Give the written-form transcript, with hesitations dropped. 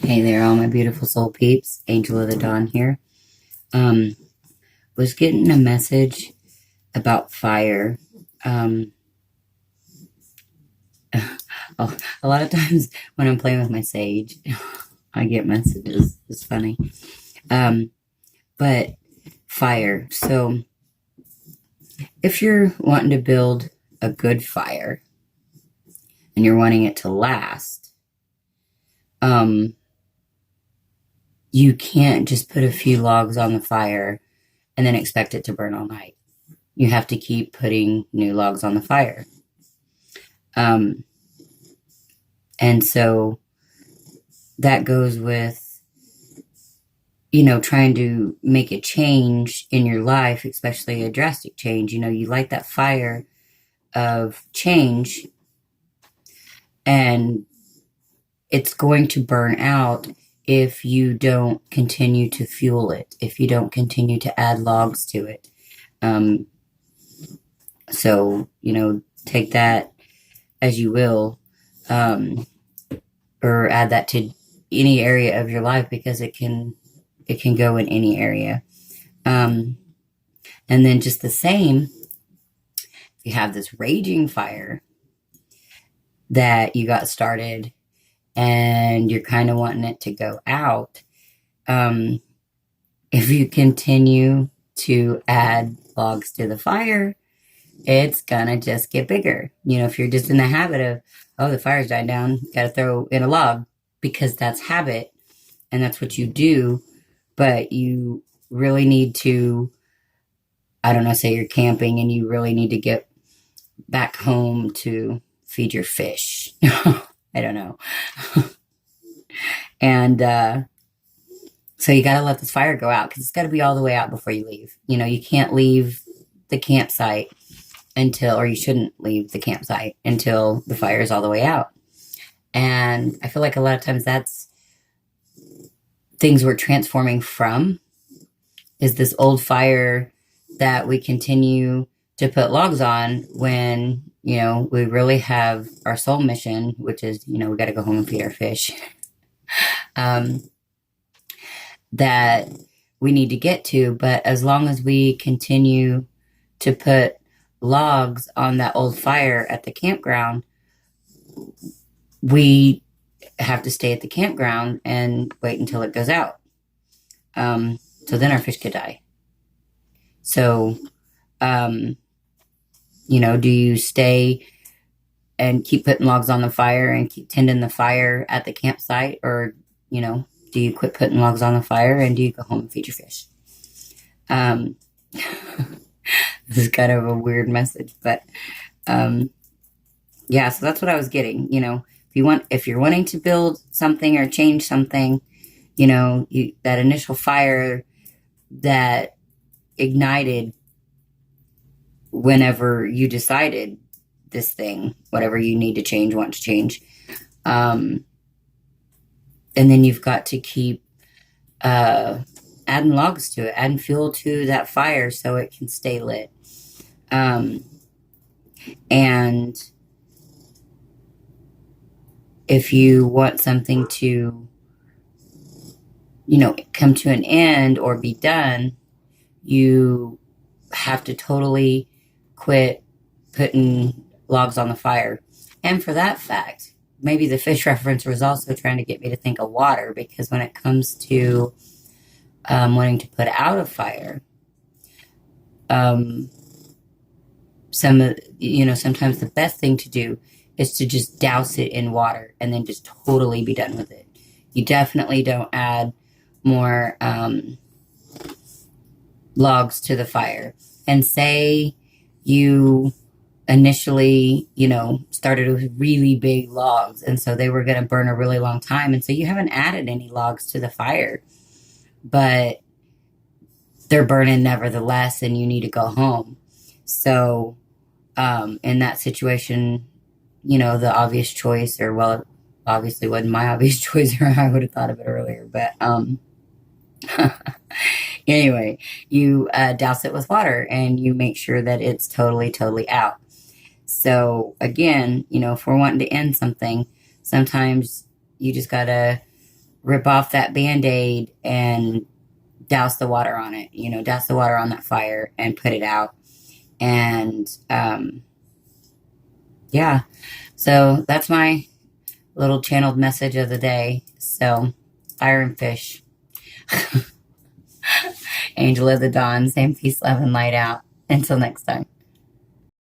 Hey there, all my beautiful soul peeps. Angel of the Dawn here. Um, was getting a message about fire. Um, oh, a lot of times when I'm playing with my sage, I get messages. It's funny. Um, but fire. So if you're wanting to build a good fire and you're wanting it to last, um, you can't just put a few logs on the fire and then expect it to burn all night. You have to keep putting new logs on the fire. Um, and so that goes with, trying to make a change in your life, especially a drastic change. You light that fire of change and it's going to burn out if you don't continue to fuel it, if you don't continue to add logs to it. So, take that as you will, or add that to any area of your life because it can go in any area. And then just the same, if you have this raging fire that you got started and you're kind of wanting it to go out, if you continue to add logs to the fire, it's gonna just get bigger. If you're just in the habit of, oh, the fire's died down, gotta throw in a log because that's habit and that's what you do. But you really need to, I don't know, say you're camping and you really need to get back home to feed your fish. I don't know. And so you got to let this fire go out because it's got to be all the way out before you leave. You can't leave the campsite or you shouldn't leave the campsite until the fire is all the way out. And I feel like a lot of times that's things we're transforming from is this old fire that we continue to put logs on when, we really have our soul mission, which is, we got to go home and feed our fish. That we need to get to. But as long as we continue to put logs on that old fire at the campground, we have to stay at the campground and wait until it goes out. So then our fish could die. So, do you stay and keep putting logs on the fire and keep tending the fire at the campsite? Or, do you quit putting logs on the fire and do you go home and feed your fish? This is kind of a weird message, but, yeah, so that's what I was getting. If you're wanting to build something or change something, that initial fire that ignited whenever you decided this thing, whatever you need to change, want to change. And then you've got to keep adding logs to it, adding fuel to that fire so it can stay lit. And if you want something to, come to an end or be done, you have to totally quit putting logs on the fire. And for that fact, maybe the fish reference was also trying to get me to think of water, because when it comes to wanting to put out a fire, sometimes the best thing to do is to just douse it in water and then just totally be done with it. You definitely don't add more logs to the fire. And say you initially, started with really big logs, and so they were going to burn a really long time. And so you haven't added any logs to the fire, but they're burning nevertheless, and you need to go home. So, in that situation, the obvious choice, or well, it obviously wasn't my obvious choice, or I would have thought of it earlier, but, anyway, you douse it with water and you make sure that it's totally, totally out. So again, if we're wanting to end something, sometimes you just gotta rip off that Band-Aid and douse the water on it, douse the water on that fire and put it out. And yeah, so that's my little channeled message of the day. So, fire and fish. Angel of the dawn, same peace, love, and light out. Until next time.